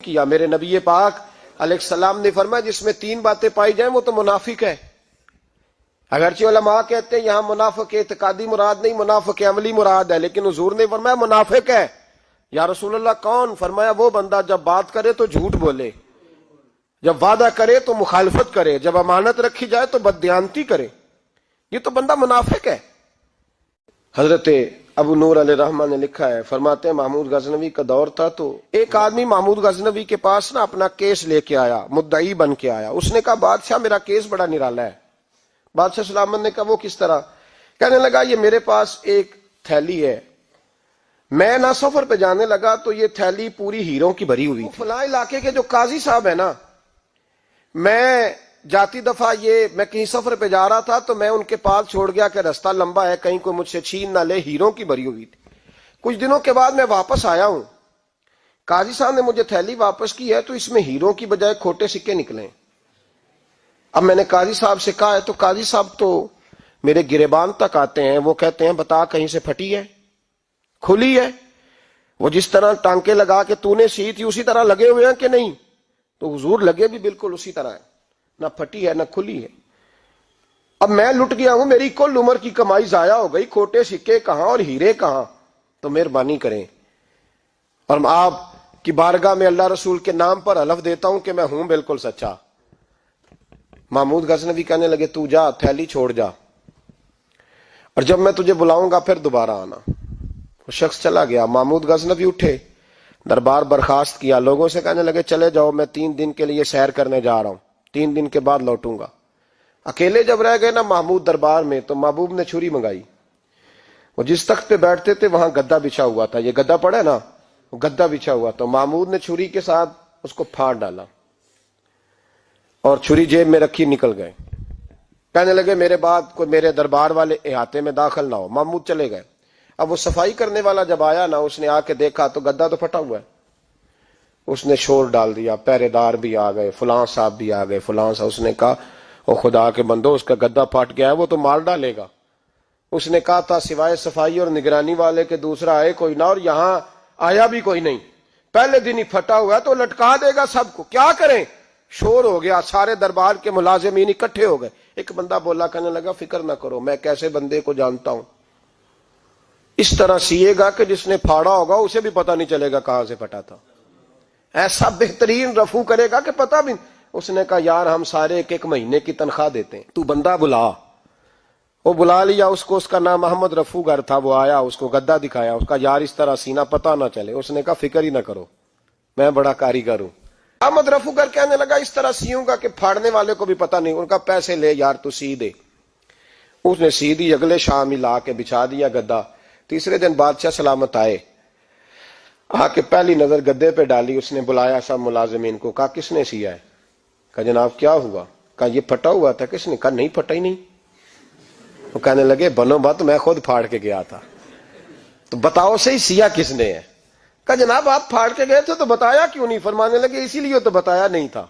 کیا میرے نبی پاک علیہ السلام نے فرمایا جس میں تین باتیں پائی جائیں وہ تو منافق ہے۔ اگرچہ علماء کہتے ہیں یہاں منافق اعتقادی مراد نہیں، منافق عملی مراد ہے، لیکن حضور نے فرمایا منافق ہے۔ یا رسول اللہ کون؟ فرمایا وہ بندہ جب بات کرے تو جھوٹ بولے، جب وعدہ کرے تو مخالفت کرے، جب امانت رکھی جائے تو بددیانتی کرے، یہ تو بندہ منافق ہے۔ حضرت ابو نور علیہ رحمہ نے لکھا ہے، فرماتے ہیں محمود غزنوی کا دور تھا تو ایک آدمی محمود غزنوی کے پاس نا اپنا کیس لے کے آیا، مدعی بن کے آیا۔ اس نے کہا بادشاہ میرا کیس بڑا نرالا ہے۔ بادشاہ سلامت نے کہا وہ کس طرح؟ کہنے لگا یہ میرے پاس ایک تھیلی ہے، میں نہ سفر پہ جانے لگا تو یہ تھیلی پوری ہیروں کی بھری ہوئی تھی۔ فلاں علاقے کے جو قاضی صاحب ہے نا، میں جاتی دفعہ میں کہیں سفر پہ جا رہا تھا تو میں ان کے پاس چھوڑ گیا کہ راستہ لمبا ہے، کہیں کوئی مجھ سے چھین نہ لے، ہیروں کی بھری ہوئی تھی۔ کچھ دنوں کے بعد میں واپس آیا ہوں، قاضی صاحب نے مجھے تھیلی واپس کی ہے تو اس میں ہیروں کی بجائے کھوٹے سکے نکلے ہیں۔ اب میں نے قاضی صاحب سے کہا ہے تو قاضی صاحب تو میرے گریبان تک آتے ہیں، وہ کہتے ہیں بتا کہیں سے پھٹی ہے، کھلی ہے؟ وہ جس طرح ٹانکے لگا کے تو نے سی تھی اسی طرح لگے ہوئے ہیں کہ نہیں؟ تو حضور لگے بھی بالکل اسی طرح ہے، نہ پھٹی ہے نہ کھلی ہے۔ اب میں لٹ گیا ہوں، میری کل عمر کی کمائی ضائع ہو گئی، کھوٹے سکے کہاں اور ہیرے کہاں؟ تو مہربانی کریں، اور آپ کی بارگاہ میں اللہ رسول کے نام پر حلف دیتا ہوں کہ میں ہوں بالکل سچا۔ محمود غزنوی کہنے لگے تو جا، تھیلی چھوڑ جا، اور جب میں تجھے بلاؤں گا پھر دوبارہ آنا۔ وہ شخص چلا گیا۔ محمود غزنوی اٹھے، دربار برخاست کیا، لوگوں سے کہنے لگے چلے جاؤ، میں 3 دن کے لیے سیر کرنے جا رہا ہوں، 3 دن کے بعد لوٹوں گا۔ اکیلے جب رہ گئے نا محمود دربار میں تو محبوب نے چھری منگائی۔ وہ جس تخت پہ بیٹھتے تھے وہاں گدا بچھا ہوا تھا، یہ گدا پڑا ہے نا، وہ گدا بچھا ہوا، تو محمود نے چھری کے ساتھ اس کو پھاڑ ڈالا اور چھری جیب میں رکھی، نکل گئے۔ کہنے لگے میرے بعد کوئی میرے دربار والے احاطے میں داخل نہ ہو۔ محمود چلے گئے۔ اب وہ صفائی کرنے والا جب آیا نا، اس نے آ کے دیکھا تو گدا تو پھٹا ہوا ہے۔ اس نے شور ڈال دیا، پہرے دار بھی آ گئے، فلاں صاحب بھی آ گئے، فلاں صاحب۔ اس نے کہا او خدا کے بندو، اس کا گدا پھٹ گیا ہے، وہ تو مار ڈالے گا۔ اس نے کہا تھا سوائے صفائی اور نگرانی والے کے دوسرا آئے کوئی نہ، اور یہاں آیا بھی کوئی نہیں، پہلے دن ہی پھٹا ہوا ہے تو لٹکا دے گا سب کو، کیا کریں؟ شور ہو گیا، سارے دربار کے ملازمین اکٹھے ہو گئے۔ ایک بندہ بولا، کہنے لگا فکر نہ کرو، میں کیسے بندے کو جانتا ہوں، اس طرح سیے گا کہ جس نے پھاڑا ہوگا اسے بھی پتہ نہیں چلے گا کہاں سے پھٹا تھا، ایسا بہترین رفو کرے گا کہ پتہ بھی۔ اس نے کہا یار ہم سارے 1 مہینے کی تنخواہ دیتے ہیں، تو بندہ بلا۔ وہ بلا لیا اس کو، اس کا نام محمد رفو گر تھا۔ وہ آیا، اس کو گدا دکھایا، اس کا یار اس طرح سینا پتہ نہ چلے۔ اس نے کہا فکر ہی نہ کرو، میں بڑا کاریگر ہوں۔ محمد رفو گر کہنے لگا اس طرح سیوں گا کہ پھاڑنے والے کو بھی پتہ نہیں۔ ان کا پیسے لے یار تو سی دے۔ اس نے سی دی، اگلے شام ہی لا کے بچھا دیا گدا۔ تیسرے دن بادشاہ سلامت آئے، آ کے پہلی نظر گدے پہ ڈالی۔ اس نے بلایا سب ملازمین کو، کہا کس نے سیا ہے؟ کہا جناب کیا ہوا؟ کہا یہ پھٹا ہوا تھا۔ کس نے؟ کہا نہیں پھٹا ہی نہیں۔ وہ کہنے لگے بنو بات، میں خود پھاڑ کے گیا تھا، تو بتاؤ صحیح سیا کس نے ہے؟ کہا جناب آپ پھاڑ کے گئے تھے تو بتایا کیوں نہیں؟ فرمانے لگے اسی لیے تو بتایا نہیں تھا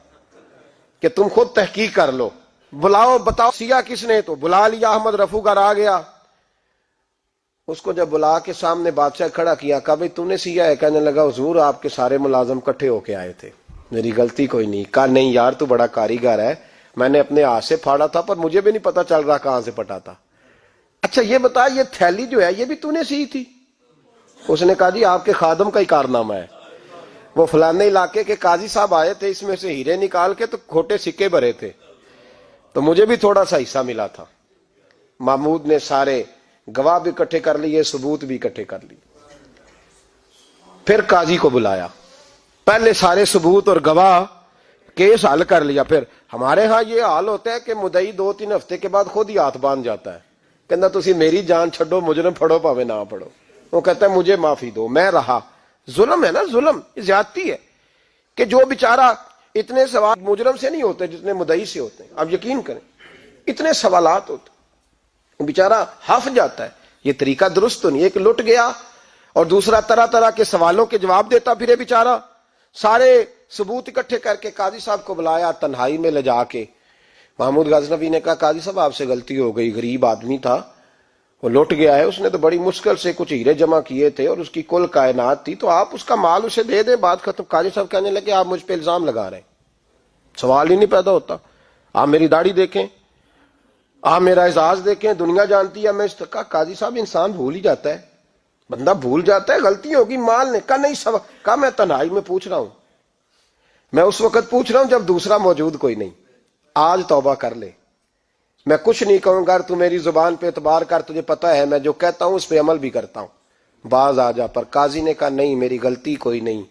کہ تم خود تحقیق کر لو، بلاؤ بتاؤ سیا کس نے۔ تو بلا لیا، احمد رفو گر آ گیا۔ اس کو جب بلا کے سامنے بادشاہ کھڑا کیا، کہا بھئی تو نے سیا ہے؟ کہنے لگا حضور آپ کے سارے ملازم کٹھے ہو کے آئے تھے، میری غلطی کوئی نہیں۔ کہا نہیں یار تو بڑا کاریگر ہے، میں نے اپنے ہاتھ سے پھاڑا تھا پر مجھے بھی نہیں پتا چل رہا کہاں سے پھٹا تھا۔ اچھا یہ بتا یہ تھیلی جو ہے یہ بھی تو نے سی تھی؟ اس نے کہا جی آپ کے خادم کا ہی کارنامہ ہے، وہ فلانے علاقے کے قاضی صاحب آئے تھے، اس میں سے ہیرے نکال کے تو کھوٹے سکے بھرے تھے، تو مجھے بھی تھوڑا سا حصہ ملا تھا۔ محمود نے سارے گواہ بھی اکٹھے کر لیے، ثبوت بھی اکٹھے کر لیے۔ پھر قاضی کو بلایا، پہلے سارے ثبوت اور گواہ کیس حل کر لیا۔ پھر ہمارے ہاں یہ حال ہوتا ہے کہ مدعی 2-3 ہفتے کے بعد خود ہی ہاتھ باندھ جاتا ہے، کہنا تسی میری جان چھڈو، مجرم پھڑو پاوے نہ پھڑو۔ وہ کہتا ہے مجھے معافی دو، میں رہا۔ ظلم ہے نا، ظلم زیادتی ہے کہ جو بیچارہ اتنے سوال مجرم سے نہیں ہوتے جتنے مدعی سے ہوتے ہیں۔ آپ یقین کریں اتنے سوالات ہوتے، بیچارہ ہف جاتا ہے۔ یہ طریقہ درست تو نہیں، ایک لٹ گیا اور دوسرا طرح طرح کے سوالوں کے جواب دیتا پھرے بیچارہ۔ سارے ثبوت اکٹھے کر کے قاضی صاحب کو بلایا، تنہائی میں لے جا کے محمود غزنوی نے کہا قاضی صاحب آپ سے غلطی ہو گئی، غریب آدمی تھا، وہ لٹ گیا ہے، اس نے تو بڑی مشکل سے کچھ ہیرے جمع کیے تھے اور اس کی کل کائنات تھی، تو آپ اس کا مال اسے دے دیں، بات ختم۔ قاضی صاحب کہنے لگے آپ مجھ پہ الزام لگا رہے ہیں، سوال ہی نہیں پیدا ہوتا۔ آپ میری داڑھی دیکھیں، آپ میرا اعزاز دیکھیں، دنیا جانتی ہے میں اس کا۔ قاضی صاحب انسان بھول ہی جاتا ہے، بندہ بھول جاتا ہے، غلطی ہوگی، مال نے کہا نہیں سبق، کہا میں تنہائی میں پوچھ رہا ہوں، میں اس وقت پوچھ رہا ہوں جب دوسرا موجود کوئی نہیں، آج توبہ کر لے، میں کچھ نہیں کہوں گا، تو میری زبان پہ اعتبار کر، تجھے پتا ہے میں جو کہتا ہوں اس پہ عمل بھی کرتا ہوں، باز آ جا۔ پر قاضی نے کہا نہیں میری غلطی کوئی نہیں۔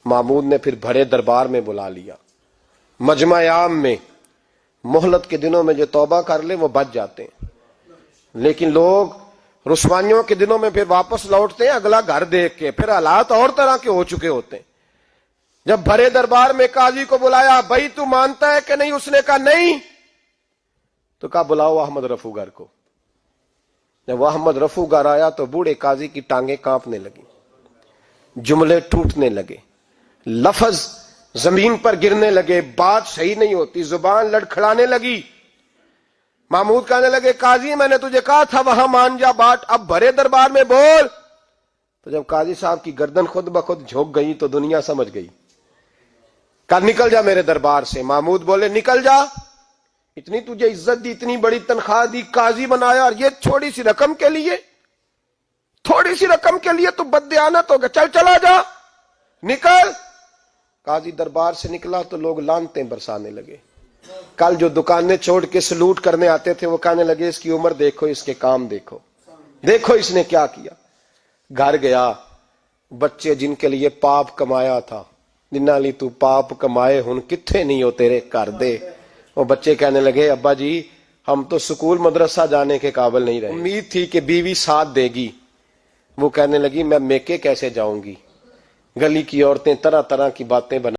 محمود نے پھر بڑے دربار میں بلا لیا، مجمع عام میں۔ مہلت کے دنوں میں جو توبہ کر لے وہ بچ جاتے ہیں، لیکن لوگ رسوائیوں کے دنوں میں پھر واپس لوٹتے ہیں اگلا گھر دیکھ کے، پھر حالات اور طرح کے ہو چکے ہوتے ہیں۔ جب بڑے دربار میں قاضی کو بلایا، بھائی تو مانتا ہے کہ نہیں؟ اس نے کہا نہیں، تو کہا بلاؤ احمد رفو گر کو۔ جب احمد رفو گر آیا تو بوڑھے قاضی کی ٹانگیں کانپنے لگی، جملے ٹوٹنے لگے، لفظ زمین پر گرنے لگے، بات صحیح نہیں ہوتی، زبان لڑکھڑانے لگی۔ محمود کہنے لگے قاضی میں نے تجھے کہا تھا وہاں مان جا بات، اب بڑے دربار میں بول۔ تو جب قاضی صاحب کی گردن خود بخود جھک گئی تو دنیا سمجھ گئی، کہا نکل جا میرے دربار سے۔ محمود بولے نکل جا، اتنی تجھے عزت دی، اتنی بڑی تنخواہ دی، قاضی بنایا، اور یہ تھوڑی سی رقم کے لیے، تھوڑی سی رقم کے لیے تو بددیانت ہو گیا، چل چلا جا، نکل۔ قاضی دربار سے نکلا تو لوگ لعنتیں برسانے لگے۔ کل جو دکانیں چھوڑ کے سلوٹ کرنے آتے تھے وہ کہنے لگے اس کی عمر دیکھو، اس کے کام دیکھو، دیکھو اس نے کیا کیا۔ گھر گیا، بچے جن کے لیے پاپ کمایا تھا، جنہاں لی تو پاپ کمائے ہن کتھے نہیں ہو تیرے کر دے۔ وہ بچے کہنے لگے ابا جی ہم تو سکول مدرسہ جانے کے قابل نہیں رہے، امید تھی کہ بیوی ساتھ دے گی۔ وہ کہنے لگی میں میکے کیسے جاؤں گی، گلی کی عورتیں طرح طرح کی باتیں بنا